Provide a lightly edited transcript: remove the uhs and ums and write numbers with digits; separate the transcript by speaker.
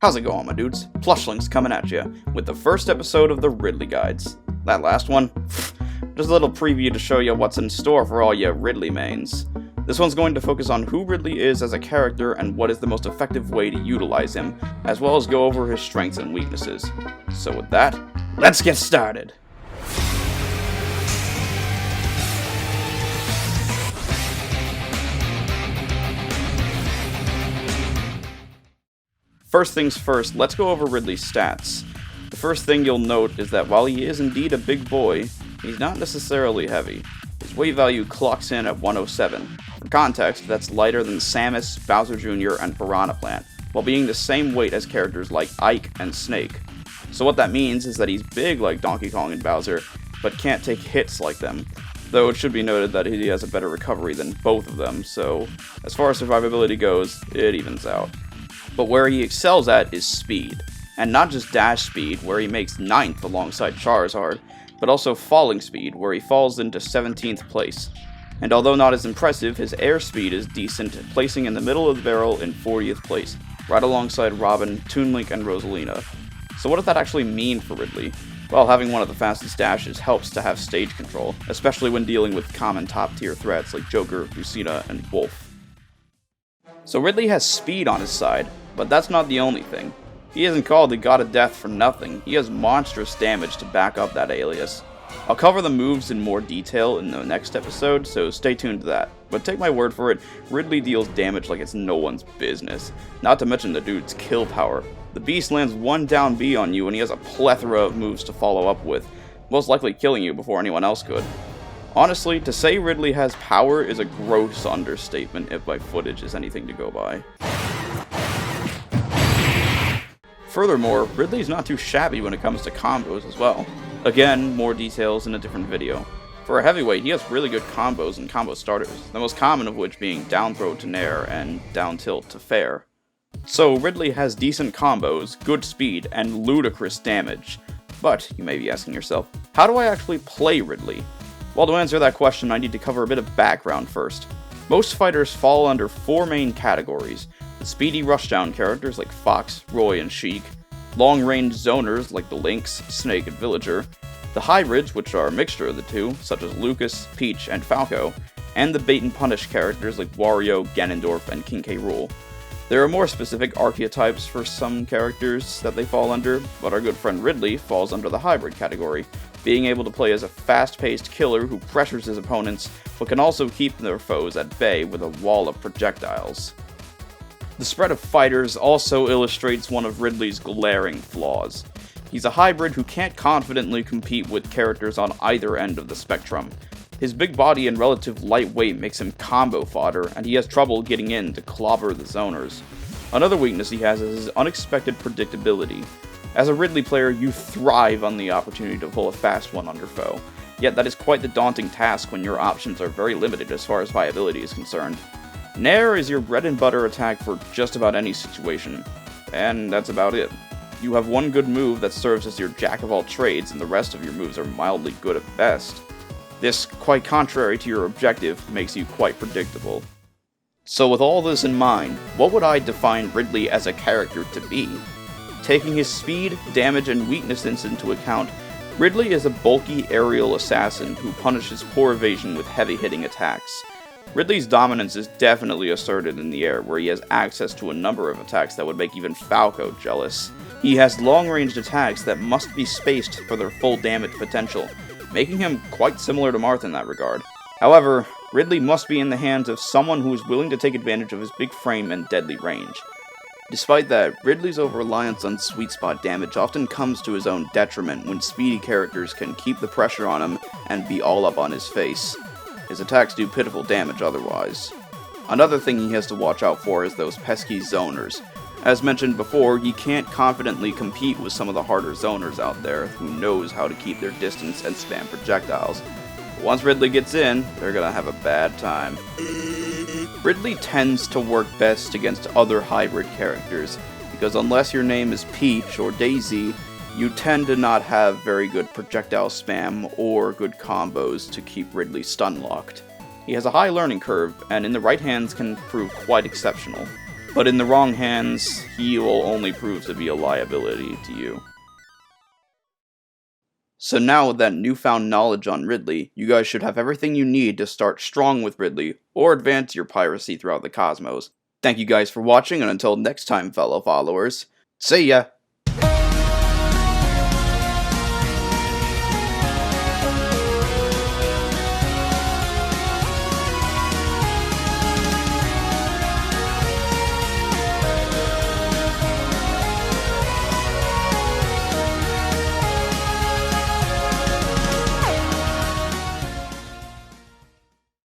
Speaker 1: How's it going, my dudes? Plushling's coming at you with the first episode of the Ridley Guides. That last one? Just a little preview to show you what's in store for all you Ridley mains. This one's going to focus on who Ridley is as a character and what is the most effective way to utilize him, as well as go over his strengths and weaknesses. So with that, let's get started! First things first, let's go over Ridley's stats. The first thing you'll note is that while he is indeed a big boy, he's not necessarily heavy. His weight value clocks in at 107. For context, that's lighter than Samus, Bowser Jr., and Piranha Plant, while being the same weight as characters like Ike and Snake. So what that means is that he's big like Donkey Kong and Bowser, but can't take hits like them. Though it should be noted that he has a better recovery than both of them, so as far as survivability goes, it evens out. But where he excels at is speed. And not just dash speed, where he makes 9th alongside Charizard, but also falling speed, where he falls into 17th place. And although not as impressive, his air speed is decent, placing in the middle of the barrel in 40th place, right alongside Robin, Toon Link, and Rosalina. So what does that actually mean for Ridley? Well, having one of the fastest dashes helps to have stage control, especially when dealing with common top-tier threats like Joker, Lucina, and Wolf. So Ridley has speed on his side, but that's not the only thing. He isn't called the God of Death for nothing. He has monstrous damage to back up that alias. I'll cover the moves in more detail in the next episode, so stay tuned to that. But take my word for it, Ridley deals damage like it's no one's business. Not to mention the dude's kill power. The beast lands one down B on you and he has a plethora of moves to follow up with, most likely killing you before anyone else could. Honestly, to say Ridley has power is a gross understatement if my footage is anything to go by. Furthermore, Ridley's not too shabby when it comes to combos as well. Again, more details in a different video. For a heavyweight, he has really good combos and combo starters, the most common of which being down throw to nair and down tilt to fair. So Ridley has decent combos, good speed, and ludicrous damage. But, you may be asking yourself, how do I actually play Ridley? Well, to answer that question, I need to cover a bit of background first. Most fighters fall under 4 main categories: the speedy rushdown characters like Fox, Roy, and Sheik, long-range zoners like the Lynx, Snake, and Villager, the hybrids, which are a mixture of the two, such as Lucas, Peach, and Falco, and the bait-and-punish characters like Wario, Ganondorf, and King K. Rool. There are more specific archetypes for some characters that they fall under, but our good friend Ridley falls under the hybrid category, being able to play as a fast-paced killer who pressures his opponents, but can also keep their foes at bay with a wall of projectiles. The spread of fighters also illustrates one of Ridley's glaring flaws. He's a hybrid who can't confidently compete with characters on either end of the spectrum. His big body and relative lightweight makes him combo fodder, and he has trouble getting in to clobber the zoners. Another weakness he has is his unexpected predictability. As a Ridley player, you thrive on the opportunity to pull a fast one on your foe, yet that is quite the daunting task when your options are very limited as far as viability is concerned. Nair is your bread and butter attack for just about any situation, and that's about it. You have one good move that serves as your jack of all trades, and the rest of your moves are mildly good at best. This, quite contrary to your objective, makes you quite predictable. So with all this in mind, what would I define Ridley as a character to be? Taking his speed, damage, and weaknesses into account, Ridley is a bulky aerial assassin who punishes poor evasion with heavy-hitting attacks. Ridley's dominance is definitely asserted in the air, where he has access to a number of attacks that would make even Falco jealous. He has long-ranged attacks that must be spaced for their full damage potential, making him quite similar to Marth in that regard. However, Ridley must be in the hands of someone who is willing to take advantage of his big frame and deadly range. Despite that, Ridley's over-reliance on sweet spot damage often comes to his own detriment when speedy characters can keep the pressure on him and be all up on his face. His attacks do pitiful damage otherwise. Another thing he has to watch out for is those pesky zoners. As mentioned before, he can't confidently compete with some of the harder zoners out there who knows how to keep their distance and spam projectiles. But once Ridley gets in, they're gonna have a bad time. Ridley tends to work best against other hybrid characters, because unless your name is Peach or Daisy, you tend to not have very good projectile spam or good combos to keep Ridley stun locked. He has a high learning curve, and in the right hands can prove quite exceptional. but in the wrong hands, he will only prove to be a liability to you. So now with that newfound knowledge on Ridley, you guys should have everything you need to start strong with Ridley, or advance your piracy throughout the cosmos. Thank you guys for watching, and until next time, fellow followers, see ya!